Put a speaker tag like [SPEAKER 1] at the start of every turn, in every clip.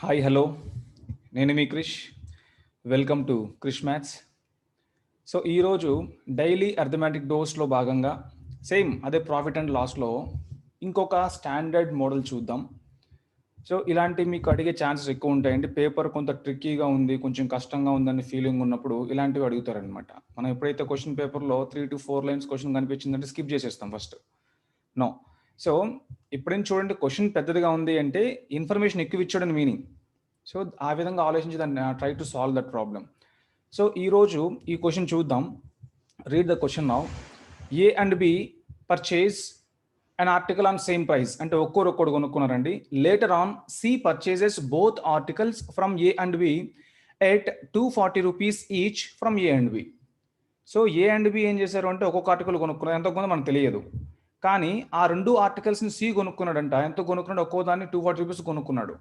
[SPEAKER 1] Hi hello నేను మీ Krish. Welcome to Krish maths. So ఈరోజు డైలీ అర్థమెటిక్ డోస్లో భాగంగా సేమ్ అదే ప్రాఫిట్ అండ్ లాస్లో ఇంకొక స్టాండర్డ్ మోడల్ చూద్దాం. సో ఇలాంటి మీకు అడిగే ఛాన్సెస్ ఎక్కువ ఉంటాయండి. పేపర్ కొంత ట్రిక్కీగా ఉంది, కొంచెం కష్టంగా ఉందని ఫీలింగ్ ఉన్నప్పుడు ఇలాంటివి అడుగుతారనమాట. మనం ఎప్పుడైతే క్వశ్చన్ పేపర్లో 3 to 4 లైన్స్ క్వశ్చన్ కనిపించిందంటే స్కిప్ చేసేస్తాం ఫస్ట్. నో. సో ఎప్పుడైనా చూడండి, క్వశ్చన్ పెద్దదిగా ఉంది అంటే ఇన్ఫర్మేషన్ ఎక్కువ ఇచ్చాడని మీనింగ్. సో ఆ విధంగా ఆలోచించి దాన్ని try to solve that problem. So ఈరోజు ఈ క్వశ్చన్ చూద్దాం. Read the question now. A and B purchase an article on same price. అంటే ఒక్కొక్కడు కొనుక్కున్నారండి. Later on C purchases both articles from A and B at 240 rupees each from A and B. So A and B ఏం చేశారు అంటే ఒక్కొక్క article కొనుక్కున్నారు. ఎంత కొందో మనకు తెలియదు, కానీ ఆ రెండు ఆర్టికల్స్ని సి కొనుక్కున్నాడంట. ఎంత కొనుక్కున్నాడు? ఒక్కో దాన్ని 240 రూపీస్ కొనుక్కున్నాడు.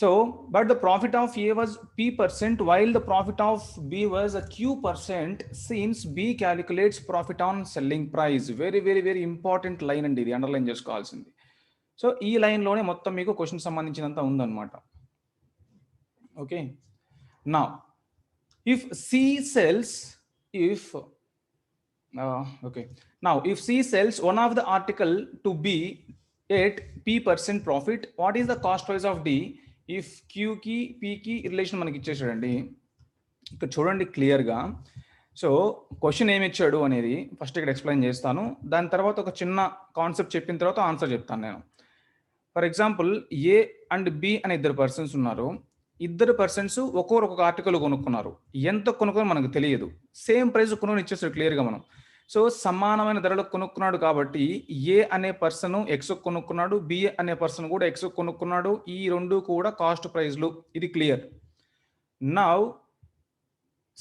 [SPEAKER 1] So, but the profit of A was P%, while the profit of B was a Q%, since B calculates profit on selling price. Very, very, very important line అండి ఇది, అండర్లైన్ చేసుకోవాల్సింది. So ఈ లైన్లోనే మొత్తం మీకు question సంబంధించినంత ఉందన్నమాట. Okay, నా if C sells if C sells one of the article to B at P% profit, what is the cost price of D? If క్యూకి పీకి రిలేషన్ మనకి ఇచ్చేసాడండి. ఇక్కడ చూడండి క్లియర్గా. సో క్వశ్చన్ ఏమి ఇచ్చాడు అనేది ఫస్ట్ ఇక్కడ ఎక్స్ప్లెయిన్ చేస్తాను. దాని తర్వాత ఒక చిన్న కాన్సెప్ట్ చెప్పిన తర్వాత ఆన్సర్ చెప్తాను నేను. For example, A and B అనే ఇద్దరు పర్సన్స్ ఉన్నారు. ఇద్దరు పర్సన్స్ ఒక్కొక్క ఆర్టికల్ కొనుక్కున్నారు. ఎంత కొనుక్కొని మనకు తెలియదు. సేమ్ ప్రైస్ కొనుక్కొని ఇచ్చేసాడు క్లియర్గా మనం. సో సమానమైన ధరలకు కొనుక్కున్నాడు కాబట్టి ఏ అనే పర్సన్ ఎక్స్ కొనుక్కున్నాడు, బి అనే పర్సన్ కూడా ఎక్స్ కొనుక్కున్నాడు. ఈ రెండు కూడా కాస్ట్ ప్రైస్లు, ఇది clear. Now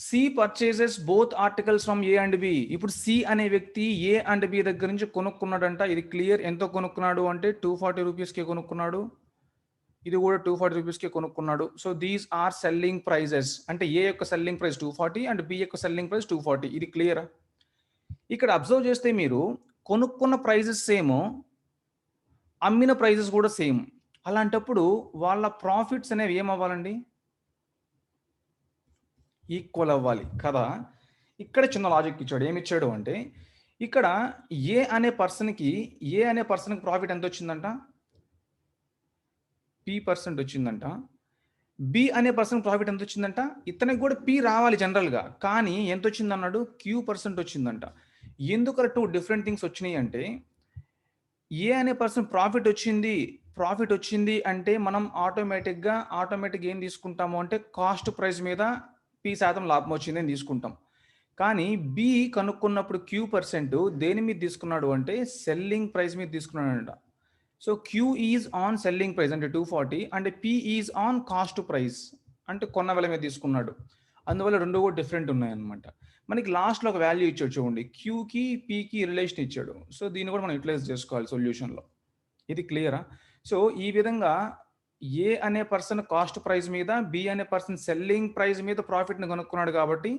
[SPEAKER 1] C purchases both articles from A and B. ఇప్పుడు సి అనే వ్యక్తి ఏ అండ్ బి దగ్గర నుంచి కొనుక్కున్నాడంట. ఇది క్లియర్. ఎంత కొనుక్కున్నాడు అంటే 240 రూపీస్కి కొనుక్కున్నాడు. ఇది కూడా 240 రూపీస్కి కొనుక్కున్నాడు. So these are selling prices. అంటే ఏ యొక్క సెల్లింగ్ ప్రైస్ 240 అండ్ బి యొక్క సెల్లింగ్ ప్రైస్ 240. ఇది క్లియరా? ఇక్కడ అబ్జర్వ్ చేస్తే మీరు కొనుక్కున్న ప్రైజెస్ సేమ్, అమ్మిన ప్రైజెస్ కూడా సేమ్. అలాంటప్పుడు వాళ్ళ ప్రాఫిట్స్ అనేవి ఏమవ్వాలండి? ఈక్వల్ అవ్వాలి కదా. ఇక్కడ చిన్న లాజిక్ ఇచ్చాడు. ఏమి ఇచ్చాడు అంటే ఇక్కడ ఏ అనే పర్సన్కి ప్రాఫిట్ ఎంత వచ్చిందంట? P% వచ్చిందంట. బి అనే పర్సన్ ప్రాఫిట్ ఎంత వచ్చిందంట? ఇతనికి కూడా పి రావాలి జనరల్గా, కానీ ఎంత వచ్చింది అన్నాడు? Q% వచ్చిందంట. ఎందుకు 2 డిఫరెంట్ థింగ్స్ వచ్చినాయి అంటే, ఏ అనే పర్సన్ ప్రాఫిట్ వచ్చింది అంటే మనం ఆటోమేటిక్గా ఏం తీసుకుంటాము అంటే కాస్ట్ ప్రైస్ మీద P% లాభం వచ్చింది అని తీసుకుంటాం. కానీ బి కనుక్కున్నప్పుడు Q% దేని మీద తీసుకున్నాడు అంటే సెల్లింగ్ ప్రైస్ మీద తీసుకున్నాడంట. So Q is on selling price అంటే 240 and P is on cost price అంటే కొన్న వెల మీద తీసుకున్నాడు. అందువల్ల రెండు కూడా డిఫరెంట్ ఉన్నాయన్నమాట. మనకి లాస్ట్లో ఒక వాల్యూ ఇచ్చాడు చూడండి, క్యూకి పీకి రిలేషన్ ఇచ్చాడు. సో దీన్ని కూడా మనం యూటిలైజ్ చేసుకోవాలి సొల్యూషన్లో. ఇది క్లియరా? సో ఈ విధంగా ఏ అనే పర్సన్ కాస్ట్ ప్రైస్ మీద, బి అనే పర్సన్ సెల్లింగ్ ప్రైస్ మీద ప్రాఫిట్ని కనుక్కున్నాడు కాబట్టి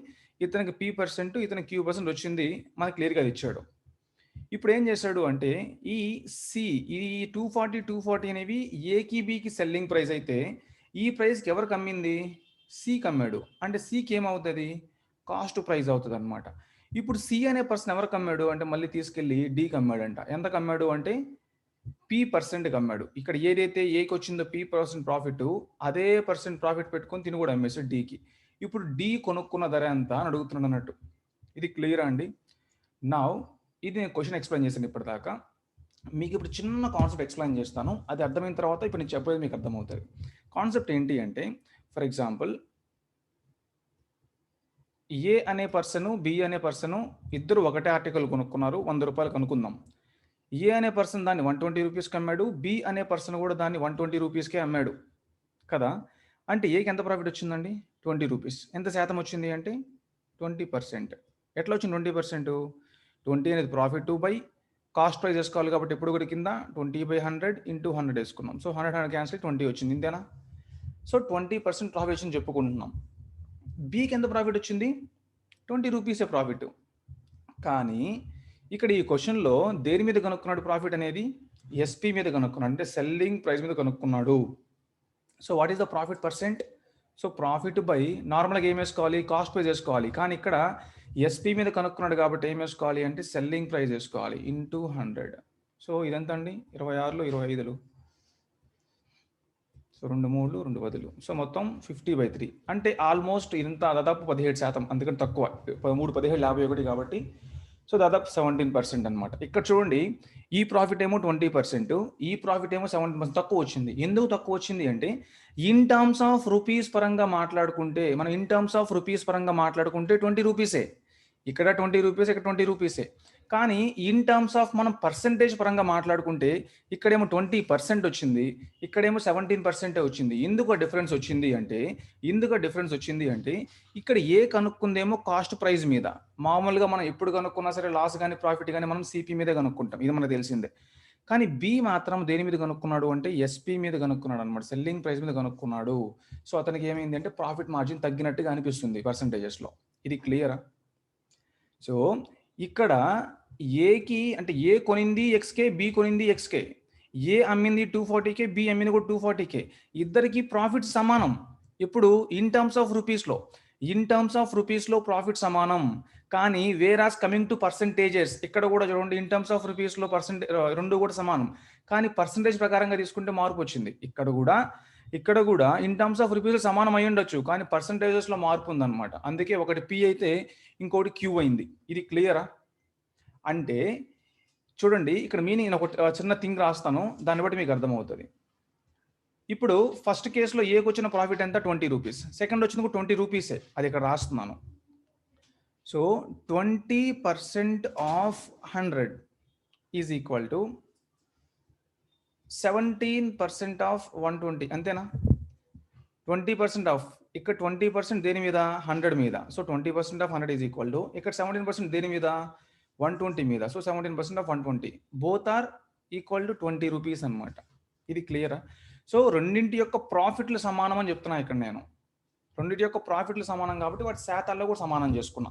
[SPEAKER 1] ఇతనికి P%, ఇతనికి Q% వచ్చింది. మనకి క్లియర్గా ఇచ్చాడు. ఇప్పుడు ఏం చేశాడు అంటే ఈ సి, ఈ 240 అనేవి ఏకి బికి సెల్లింగ్ ప్రైస్ అయితే ఈ ప్రైస్కి ఎవరికి అమ్మింది? సికి అమ్మాడు. అంటే సికి ఏమవుతుంది? కాస్ట్ ప్రైస్ అవుతుంది అనమాట. ఇప్పుడు సి అనే పర్సన్ ఎవరికి అమ్మాడు అంటే మళ్ళీ తీసుకెళ్ళి డికి అమ్మాడంట. ఎంతకు అమ్మాడు అంటే P%కి అమ్మాడు. ఇక్కడ ఏదైతే ఏకి వచ్చిందో P% ప్రాఫిట్, అదే పర్సెంట్ ప్రాఫిట్ పెట్టుకొని తిని కూడా అమ్మేసాడు డికి. ఇప్పుడు డి కొనుక్కున్న ధర ఎంత అని అడుగుతున్నాడు అన్నట్టు. ఇది క్లియరా అండి? నా ఇది నేను క్వశ్చన్ ఎక్స్ప్లెయిన్ చేశాను ఇప్పటిదాకా. మీకు ఇప్పుడు చిన్న కాన్సెప్ట్ ఎక్స్ప్లెయిన్ చేస్తాను. అది అర్థమైన తర్వాత ఇప్పుడు నేను చెప్పేది మీకు అర్థమవుతుంది. కాన్సెప్ట్ ఏంటి అంటే, ఫర్ ఎగ్జాంపుల్, ఏ అనే పర్సను, బి అనే పర్సను ఇద్దరు ఒకటే ఆర్టికల్ కొనుక్కున్నారు. 100 రూపాయలు కనుక్కుందాం. ఏ అనే పర్సన్ దాన్ని 120 రూపీస్కి అమ్మాడు. బి అనే పర్సన్ కూడా దాన్ని 120 రూపీస్కే అమ్మాడు కదా. అంటే ఏకి ఎంత ప్రాఫిట్ వచ్చిందండి? 20 రూపీస్. ఎంత శాతం వచ్చింది అంటే 20%. ఎట్లా వచ్చింది 20%? 20 అనేది ప్రాఫిట్ బై కాస్ట్ ప్రైస్ వేసుకోవాలి కాబట్టి ఎప్పుడు కూడా కింద 20/100 ఇంటూ 100 వేసుకున్నాం. సో 100 క్యాన్సిల్ 20 వచ్చింది, ఇంతేనా? సో 20% ప్రాఫిట్ వచ్చింది చెప్పుకుంటున్నాం. బికి ఎంత ప్రాఫిట్ వచ్చింది? 20 రూపీసే ప్రాఫిట్. కానీ ఇక్కడ ఈ క్వశ్చన్లో దేని మీద కనుక్కున్నాడు ప్రాఫిట్ అనేది? ఎస్పీ మీద కనుక్కున్నాడు, అంటే సెల్లింగ్ ప్రైస్ మీద కనుక్కున్నాడు. So what is the profit percent? So profit by నార్మల్గా ఏం వేసుకోవాలి, కాస్ట్ ప్రైస్ వేసుకోవాలి. కానీ ఇక్కడ ఎస్పీ మీద కనుక్కున్నాడు కాబట్టి ఏం వేసుకోవాలి అంటే సెల్లింగ్ ప్రైస్ వేసుకోవాలి ఇంటూ 100. సో ఇదెంత అండి, 26లు 25లు, సో 2 3 2 10, సో మొత్తం 50/3 అంటే ఆల్మోస్ట్ ఇంత దాదాపు 17%, అందుకని తక్కువ 13 17 51 కాబట్టి సో దాదాపు 17% అనమాట. ఇక్కడ చూడండి ఈ ప్రాఫిట్ ఏమో 20%, ఈ ప్రాఫిట్ ఏమో 17% తక్కువ వచ్చింది. ఎందుకు తక్కువ వచ్చింది అంటే ఇన్ టర్మ్స్ ఆఫ్ రూపీస్ పరంగా మాట్లాడుకుంటే, మనం ఇన్ టర్మ్స్ ఆఫ్ రూపీస్ పరంగా మాట్లాడుకుంటే 20 రూపీసే, ఇక్కడ 20 రూపీస్, ఇక్కడ 20 రూపీసే. కానీ ఇన్ టర్మ్స్ ఆఫ్ మనం పర్సంటేజ్ పరంగా మాట్లాడుకుంటే ఇక్కడేమో 20% వచ్చింది, ఇక్కడేమో 17% వచ్చింది. ఎందుకు డిఫరెన్స్ వచ్చింది అంటే ఇక్కడ ఏ కనుక్కుందేమో కాస్ట్ ప్రైస్ మీద. మామూలుగా మనం ఎప్పుడు కనుక్కున్నా సరే లాస్ కానీ ప్రాఫిట్ కానీ మనం సిపి మీదే కనుక్కుంటాం, ఇది మనకు తెలిసిందే. కానీ బి మాత్రం దేని మీద కనుక్కున్నాడు అంటే ఎస్పీ మీద కనుక్కున్నాడు అనమాట, సెల్లింగ్ ప్రైస్ మీద కనుక్కున్నాడు. సో అతనికి ఏమైంది అంటే ప్రాఫిట్ మార్జిన్ తగ్గినట్టుగా అనిపిస్తుంది పర్సంటేజెస్లో. ఇది క్లియరా? సో ఇక్కడ ఏకి అంటే ఏ కొనింది ఎక్స్కే, బి కొనింది ఎక్స్కే, ఏ అమ్మింది 240K, బి అమ్మింది కూడా 240K, ఇద్దరికి ప్రాఫిట్ సమానం. ఇప్పుడు ఇన్ టర్మ్స్ ఆఫ్ రూపీస్లో ప్రాఫిట్ సమానం. కానీ వేరాస్ కమింగ్ టు పర్సంటేజెస్, ఇక్కడ కూడా చూడండి ఇన్ టర్మ్స్ ఆఫ్ రూపీస్లో రెండు కూడా సమానం, కానీ పర్సంటేజ్ ప్రకారంగా తీసుకుంటే మార్పు వచ్చింది. ఇక్కడ కూడా ఇన్ టర్మ్స్ ఆఫ్ రూపీస్ సమానం అయి ఉండొచ్చు, కానీ పర్సంటేజెస్లో మార్పు ఉందన్నమాట. అందుకే ఒకటి పి అయితే ఇంకోటి క్యూ అయింది. ఇది క్లియరా? అంటే చూడండి ఇక్కడ మీనింగ్ ఒక చిన్న థింగ్ రాస్తాను, దాన్ని బట్టి మీకు అర్థమవుతుంది. ఇప్పుడు ఫస్ట్ కేసులో ఏకి వచ్చిన ప్రాఫిట్ ఎంత 20 రూపీస్, సెకండ్ వచ్చింది కూడా 20 రూపీసే, అది ఇక్కడ రాస్తున్నాను. So 20% of 100 is equal to 17% of 120, అంతేనా? 20% ఆఫ్, ఇక్కడ 20% దేని మీద, 100 మీద. So 20% of 100 is equal to ఇక్కడ 17% దేని మీద, 120 మీద. So 17% of 120, both are equal to 20 rupees అనమాట. ఇది క్లియరా? సో రెండింటి యొక్క ప్రాఫిట్లు సమానం అని చెప్తున్నా ఇక్కడ నేను. రెండింటి యొక్క ప్రాఫిట్లు సమానం కాబట్టి వాటి శాతాల్లో కూడా సమానం చేసుకున్నా.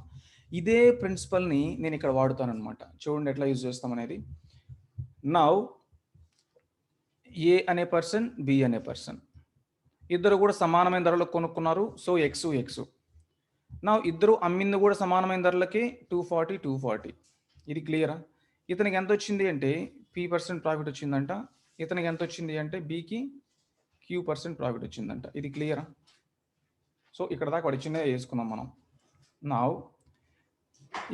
[SPEAKER 1] ఇదే ప్రిన్సిపల్ని నేను ఇక్కడ వాడుతాను అనమాట. చూడండి ఎట్లా యూజ్ చేస్తాం అనేది. నౌ ఏ అనే పర్సన్, బి అనే పర్సన్ ఇద్దరు కూడా సమానమైన ధరలో కొనుక్కున్నారు. So X. నా ఇద్దరు అమ్మింది కూడా సమానమైన ధరలకి 240. ఇది క్లియరా? ఇతనికి ఎంత వచ్చింది అంటే P% ప్రాఫిట్ వచ్చిందంట, ఇతనికి ఎంత వచ్చింది అంటే బికి Q% ప్రాఫిట్ వచ్చిందంట. ఇది క్లియరా? సో ఇక్కడ దాకా వాడు చిన్నగా వేసుకున్నాం మనం. నా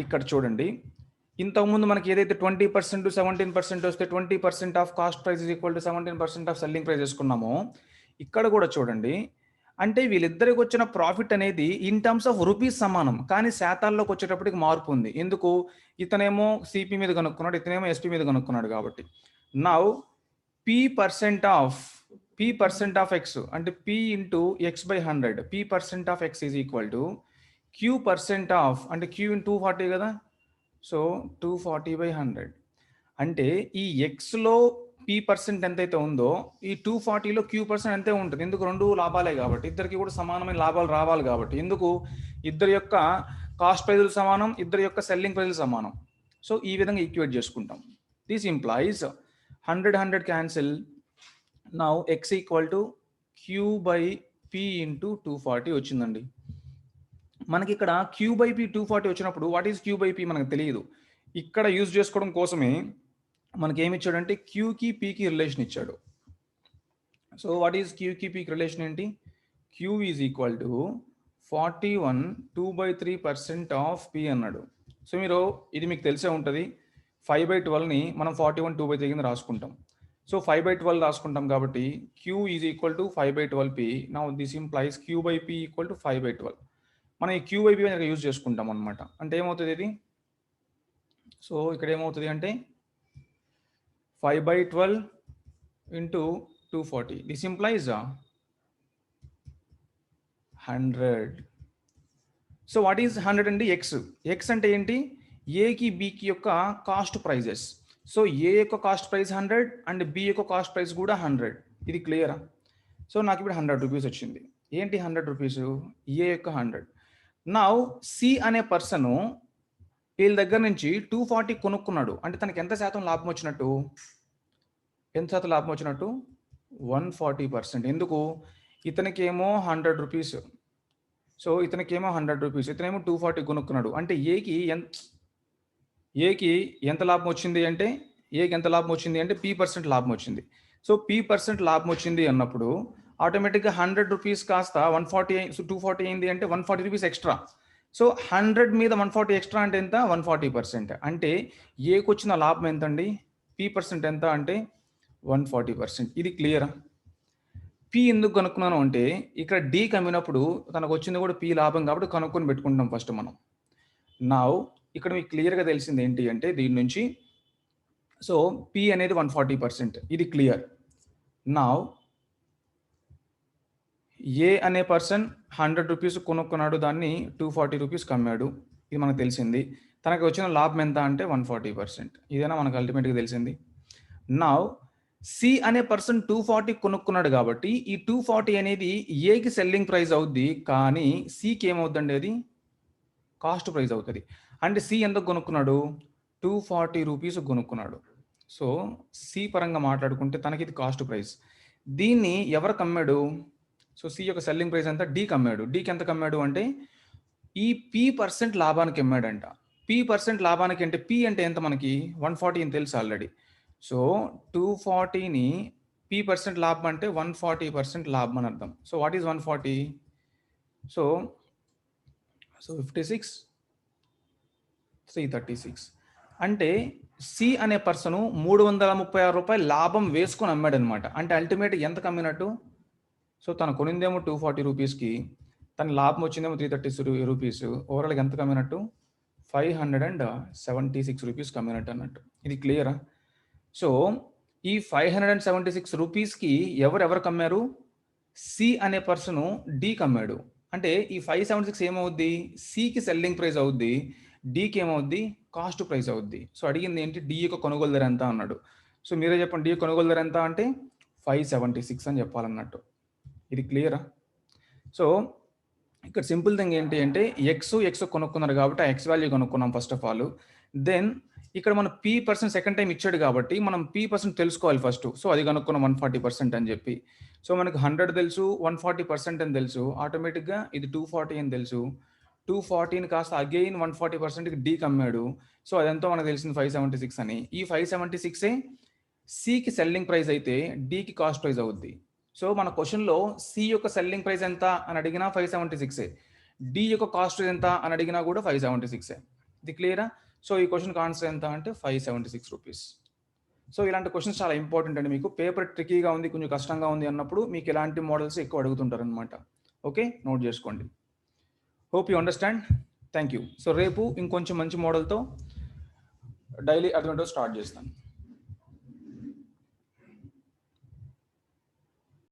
[SPEAKER 1] ఇక్కడ చూడండి, ఇంతకుముందు మనకి ఏదైతే 20% 17% వస్తే 20% of cost price is equal to 17% of selling price వేసుకున్నాము. ఇక్కడ కూడా చూడండి, అంటే వీళ్ళిద్దరికి వచ్చిన ప్రాఫిట్ అనేది ఇన్ టర్మ్స్ ఆఫ్ రూపీస్ సమానం, కానీ శాతాల్లోకి వచ్చేటప్పటికి మార్పు ఉంది. ఎందుకు? ఇతనేమో సిపి మీద కనుక్కున్నాడు, ఇతనేమో ఎస్పీ మీద కనుక్కున్నాడు కాబట్టి. నౌ P% ఆఫ్ ఎక్స్ అంటే P into X by 100, P% of X is equal to Q% of అంటే Q ఇన్ 240 కదా, సో 240/100. అంటే ఈ ఎక్స్లో P% ఎంతైతే ఉందో ఈ 240లో Q% అంతే ఉంటుంది. ఎందుకు? రెండు లాభాలే కాబట్టి, ఇద్దరికి కూడా సమానమైన లాభాలు రావాలి కాబట్టి. ఎందుకు? ఇద్దరి యొక్క కాస్ట్ ప్రైజులు సమానం, ఇద్దరి యొక్క సెల్లింగ్ ప్రైజులు సమానం. సో ఈ విధంగా ఈక్వేట్ చేసుకుంటాం. This implies 100 cancel. Now X equal to Q/P into 240 వచ్చిందండి. మనకి ఇక్కడ Q/P 240 వచ్చినప్పుడు వాట్ ఈస్ Q/P మనకు తెలియదు. ఇక్కడ యూజ్ చేసుకోవడం కోసమే మనకి ఏమి ఇచ్చాడంటే క్యూకి పీకి రిలేషన్ ఇచ్చాడు. సో వాట్ ఈస్ క్యూకి పీకి రిలేషన్ ఏంటి? Q is equal to 41 2/3% of P అన్నాడు. సో ఇది మీకు తెలిసే ఉంటుంది. 5/12ని మనం 41 2/3 కింద రాసుకుంటాం. సో 5/12 రాసుకుంటాం కాబట్టి Q is equal to 5/12 P. Now this implies Q/P equal to 5/12. మనం ఈ Q/P యూజ్ చేసుకుంటాం అనమాట. అంటే ఏమవుతుంది ఇది? సో ఇక్కడ ఏమవుతుంది అంటే 5/12 into 240. This implies 100. So what is 100 and X? X అంటే ఏంటి? ఏకి బికి యొక్క కాస్ట్ ప్రైజెస్. సో ఏ యొక్క కాస్ట్ ప్రైస్ 100 అండ్ బి యొక్క కాస్ట్ ప్రైస్ కూడా 100. ఇది క్లియరా? సో నాకు ఇప్పుడు 100 రూపీస్ వచ్చింది. ఏంటి 100 రూపీస్? ఏ యొక్క 100. నౌ సి అనే పర్సను వీళ్ళ దగ్గర నుంచి 240 కొనుక్కున్నాడు. అంటే తనకి ఎంత శాతం లాభం వచ్చినట్టు? ఎంత శాతం లాభం వచ్చినట్టు? 140%. ఎందుకు? ఇతనికేమో 100 రూపీస్. సో ఇతనికేమో 100 రూపీస్, ఇతనేమో 240 కొనుక్కున్నాడు. అంటే ఏకి ఎంత లాభం వచ్చింది అంటే, P% లాభం వచ్చింది. సో P% లాభం వచ్చింది అన్నప్పుడు ఆటోమేటిక్గా 100 రూపీస్ కాస్త 140 240 అయింది అంటే 140 రూపీస్ ఎక్స్ట్రా. సో 100 మీద 140 ఎక్స్ట్రా అంటే ఎంత? 140%. అంటే ఏకి వచ్చిన లాభం ఎంత అండి? P% ఎంత అంటే 140%. ఇది క్లియరా? పి ఎందుకు కనుక్కున్నాను అంటే ఇక్కడ డీకి అమ్మినప్పుడు తనకు వచ్చింది కూడా పి లాభం కాబట్టి కనుక్కొని పెట్టుకుంటాం ఫస్ట్ మనం. నౌ ఇక్కడ మీకు క్లియర్గా తెలిసింది ఏంటి అంటే దీని నుంచి, సో పి అనేది 140%, ఇది క్లియర్. నౌ ఏ అనే పర్సన్ 100 రూపీస్ కొనుక్కున్నాడు, దాన్ని 240 రూపీస్కి అమ్మాడు, ఇది మనకు తెలిసింది. తనకి వచ్చిన లాభం ఎంత అంటే 140%. ఇదేనా మనకు అల్టిమేట్గా తెలిసింది. నౌ సి అనే పర్సన్ 240 కొనుక్కున్నాడు కాబట్టి ఈ 240 అనేది ఏకి సెల్లింగ్ ప్రైస్ అవుద్ది, కానీ సికి ఏమవుద్దండి? అది కాస్ట్ ప్రైస్ అవుతుంది. అంటే సి ఎందుకు కొనుక్కున్నాడు? 240 రూపీస్ కొనుక్కున్నాడు. సో సి పరంగా మాట్లాడుకుంటే తనకి ఇది కాస్ట్ ప్రైస్. దీన్ని ఎవరికి అమ్మాడు? సో సి యొక్క సెల్లింగ్ ప్రైస్ ఎంత? డీకి అమ్మాడు. డీకి ఎంత అమ్మాడు అంటే ఈ P% లాభానికి అమ్మాడంట. P% లాభానికి అంటే పి అంటే ఎంత మనకి? 140 అని తెలుసు ఆల్రెడీ. సో 240ని P% లాభం అంటే 140% లాభం అని అర్థం. So what is 140? సో 56 336 అంటే సి అనే పర్సను 336 రూపాయలు లాభం వేసుకొని అమ్మాడు అనమాట. అంటే అల్టిమేట్ ఎంతకు అమ్మినట్టు? సో తను కొనిందేమో 240 రూపీస్కి, తన లాభం వచ్చిందేమో 336 రూపీస్. ఓవరాల్గా ఎంత కమ్మినట్టు? 576 రూపీస్ కమ్మినట్టు అన్నట్టు. ఇది క్లియరా? సో ఈ 576 రూపీస్కి ఎవరెవరికి అమ్మారు? సి అనే పర్సను డీకి అమ్మాడు. అంటే ఈ 576 ఏమవుద్ది? సికి సెల్లింగ్ ప్రైస్ అవుద్ది, డీకి ఏమవుద్ది? కాస్ట్ ప్రైస్ అవుద్ది. సో అడిగింది ఏంటి? డి యొక్క కొనుగోలు ధర ఎంత అన్నాడు. సో మీరే చెప్పండి, డి కొనుగోలు ధర ఎంత అంటే 576 అని చెప్పాలన్నట్టు. ఇది క్లియరా? సో ఇక్కడ సింపుల్ థింగ్ ఏంటి అంటే ఎక్స్ కొనుక్కున్నారు కాబట్టి ఆ ఎక్స్ వాల్యూ కొనుక్కున్నాం ఫస్ట్ ఆఫ్ ఆల్. దెన్ ఇక్కడ మనం P% సెకండ్ టైం ఇచ్చాడు కాబట్టి మనం P% తెలుసుకోవాలి ఫస్ట్. సో అది కనుక్కున్నాం 140% అని చెప్పి. సో మనకు 100 తెలుసు, 140% అని తెలుసు, ఆటోమేటిక్గా ఇది 240 అని తెలుసు. 240ని కాస్త అగైన్ 140%కి డీకి అమ్మాడు. సో అదంతా మనకు తెలిసింది 576 అని. ఈ 576 సికి సెల్లింగ్ ప్రైస్ అయితే డీకి కాస్ట్ ప్రైస్ అవుద్ది. సో మన క్వశ్చన్లో సి యొక్క సెల్లింగ్ ప్రైస్ ఎంత అని అడిగినా 576, డి యొక్క కాస్ట్ ఎంత అని అడిగినా కూడా 576. ఇది క్లియరా? సో ఈ క్వశ్చన్కి ఆన్సర్ ఎంత అంటే 576 రూపీస్. సో ఇలాంటి క్వశ్చన్స్ చాలా ఇంపార్టెంట్ అండి. మీకు పేపర్ ట్రికీగా ఉంది, కొంచెం కష్టంగా ఉంది అన్నప్పుడు మీకు ఇలాంటి మోడల్స్ ఎక్కువ అడుగుతుంటారు అనమాట. ఓకే, నోట్ చేసుకోండి. Hope you understand. Thank you. So రేపు ఇంకొంచెం మంచి మోడల్తో డైలీ అర్థమేంటో స్టార్ట్ చేస్తాను.